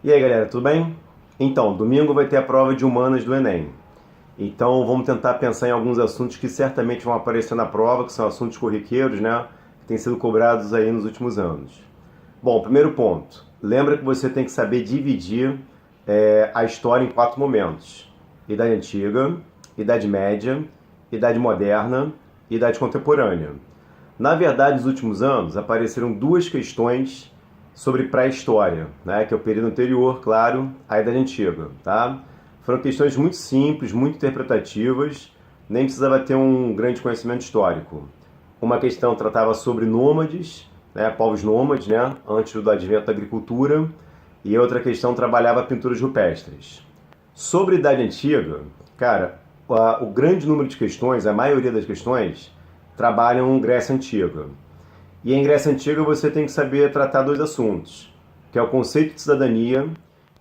E aí, galera, tudo bem? Então, domingo vai ter a prova de humanas do Enem. Então, vamos tentar pensar em alguns assuntos que certamente vão aparecer na prova, que são assuntos corriqueiros, né? Que têm sido cobrados aí nos últimos anos. Bom, primeiro ponto. Lembra que você tem que saber dividir a história em 4 momentos. Idade Antiga, Idade Média, Idade Moderna e Idade Contemporânea. Na verdade, nos últimos anos, apareceram duas questões sobre pré-história, né, que é o período anterior, claro, à Idade Antiga. Tá? Foram questões muito simples, muito interpretativas, nem precisava ter um grande conhecimento histórico. Uma questão tratava sobre nômades, né, povos nômades, né, antes do advento da agricultura, e outra questão trabalhava pinturas rupestres. Sobre a Idade Antiga, cara, o grande número de questões, a maioria das questões, trabalham Grécia Antiga. E em Grécia Antiga você tem que saber tratar dois assuntos, que é o conceito de cidadania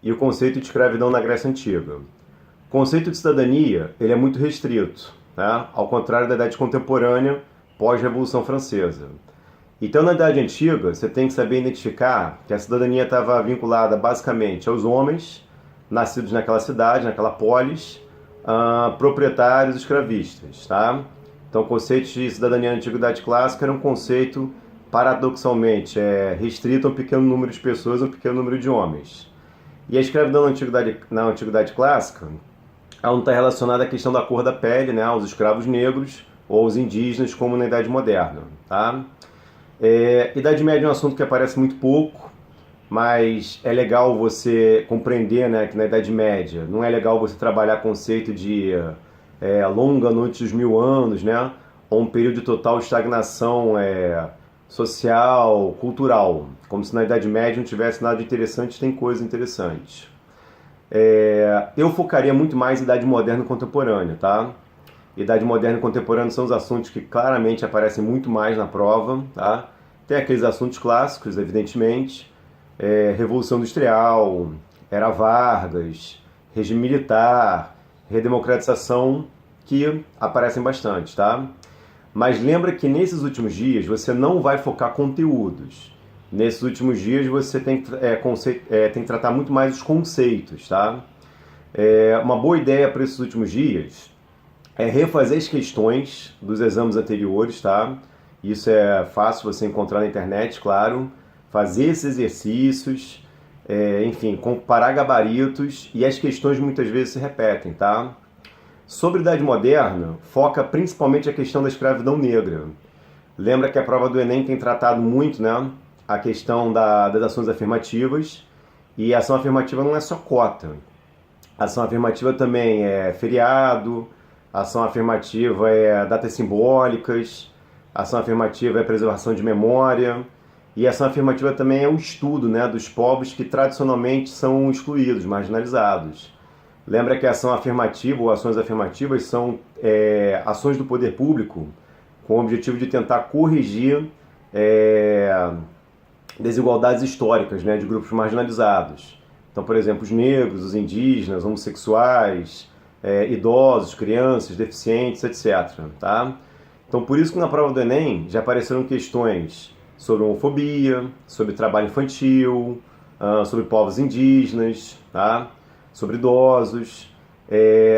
e o conceito de escravidão na Grécia Antiga. O conceito de cidadania ele é muito restrito, tá? Ao contrário da Idade Contemporânea, pós-Revolução Francesa. Então, na Idade Antiga, você tem que saber identificar que a cidadania estava vinculada basicamente aos homens, nascidos naquela cidade, naquela polis, proprietários escravistas. Tá? Então, o conceito de cidadania na Antiguidade Clássica era um conceito, paradoxalmente, restrito a um pequeno número de pessoas, a um pequeno número de homens. E a escravidão na Antiguidade Clássica ela não está relacionada à questão da cor da pele, né, aos escravos negros ou aos indígenas, como na Idade Moderna. Tá? Idade Média é um assunto que aparece muito pouco, mas é legal você compreender, né, que na Idade Média não é legal você trabalhar conceito de longa noite dos 1000 anos, né, ou um período de total estagnação social, cultural, como se na Idade Média não tivesse nada de interessante, tem coisas interessantes. Eu focaria muito mais em Idade Moderna e Contemporânea, tá? Idade Moderna e Contemporânea são os assuntos que claramente aparecem muito mais na prova, tá? Tem aqueles assuntos clássicos, evidentemente, Revolução Industrial, Era Vargas, regime militar, redemocratização, que aparecem bastante, tá? Mas lembra que nesses últimos dias você não vai focar conteúdos. Nesses últimos dias você tem que tratar muito mais os conceitos, tá? Uma boa ideia para esses últimos dias é refazer as questões dos exames anteriores, tá? Isso é fácil você encontrar na internet, claro. Fazer esses exercícios, enfim, comparar gabaritos e as questões muitas vezes se repetem, tá? Sobre a Idade Moderna, foca principalmente a questão da escravidão negra. Lembra que a prova do Enem tem tratado muito, né, a questão das ações afirmativas, e a ação afirmativa não é só cota. A ação afirmativa também é feriado, a ação afirmativa é datas simbólicas, a ação afirmativa é preservação de memória, e a ação afirmativa também é o estudo, né, dos povos que tradicionalmente são excluídos, marginalizados. Lembra que a ação afirmativa ou ações afirmativas são ações do poder público com o objetivo de tentar corrigir desigualdades históricas, né, de grupos marginalizados. Então, por exemplo, os negros, os indígenas, homossexuais, idosos, crianças, deficientes, etc. Tá? Então, por isso que na prova do Enem já apareceram questões sobre homofobia, sobre trabalho infantil, sobre povos indígenas, tá? Sobre idosos.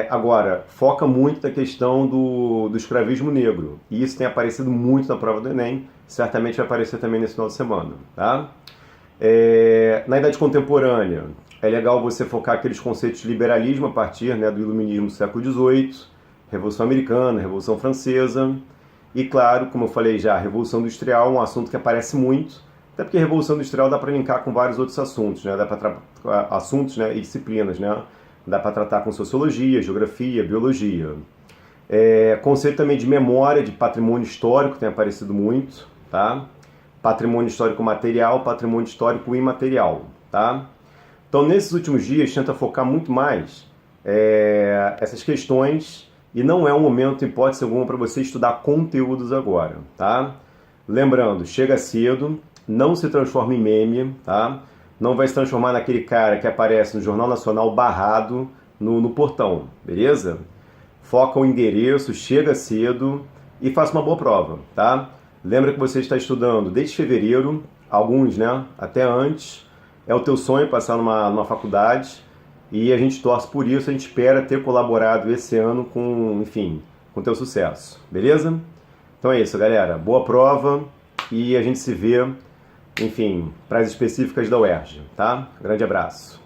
Agora, foca muito na questão do escravismo negro. E isso tem aparecido muito na prova do Enem, certamente vai aparecer também nesse final de semana. Tá? Na Idade Contemporânea, é legal você focar aqueles conceitos de liberalismo a partir, né, do iluminismo do século XVIII, Revolução Americana, Revolução Francesa, e claro, como eu falei já, a Revolução Industrial é um assunto que aparece muito, até porque a Revolução Industrial dá para linkar com vários outros assuntos, né, assuntos, né, e disciplinas, né, dá para tratar com sociologia, geografia, biologia. Conceito também de memória, de patrimônio histórico tem aparecido muito, tá? Patrimônio histórico material, patrimônio histórico imaterial, tá? Então, nesses últimos dias, tenta focar muito mais essas questões e não é um momento, em hipótese alguma, para você estudar conteúdos agora, tá? Lembrando, chega cedo, não se transforma em meme, tá? Não vai se transformar naquele cara que aparece no Jornal Nacional barrado no portão, beleza? Foca o endereço, chega cedo e faça uma boa prova, tá? Lembra que você está estudando desde fevereiro, alguns, né, até antes, é o teu sonho passar numa faculdade e a gente torce por isso, a gente espera ter colaborado esse ano com, enfim, com o teu sucesso, beleza? Então é isso, galera. Boa prova e a gente se vê, enfim, para as específicas da UERJ, tá? Grande abraço.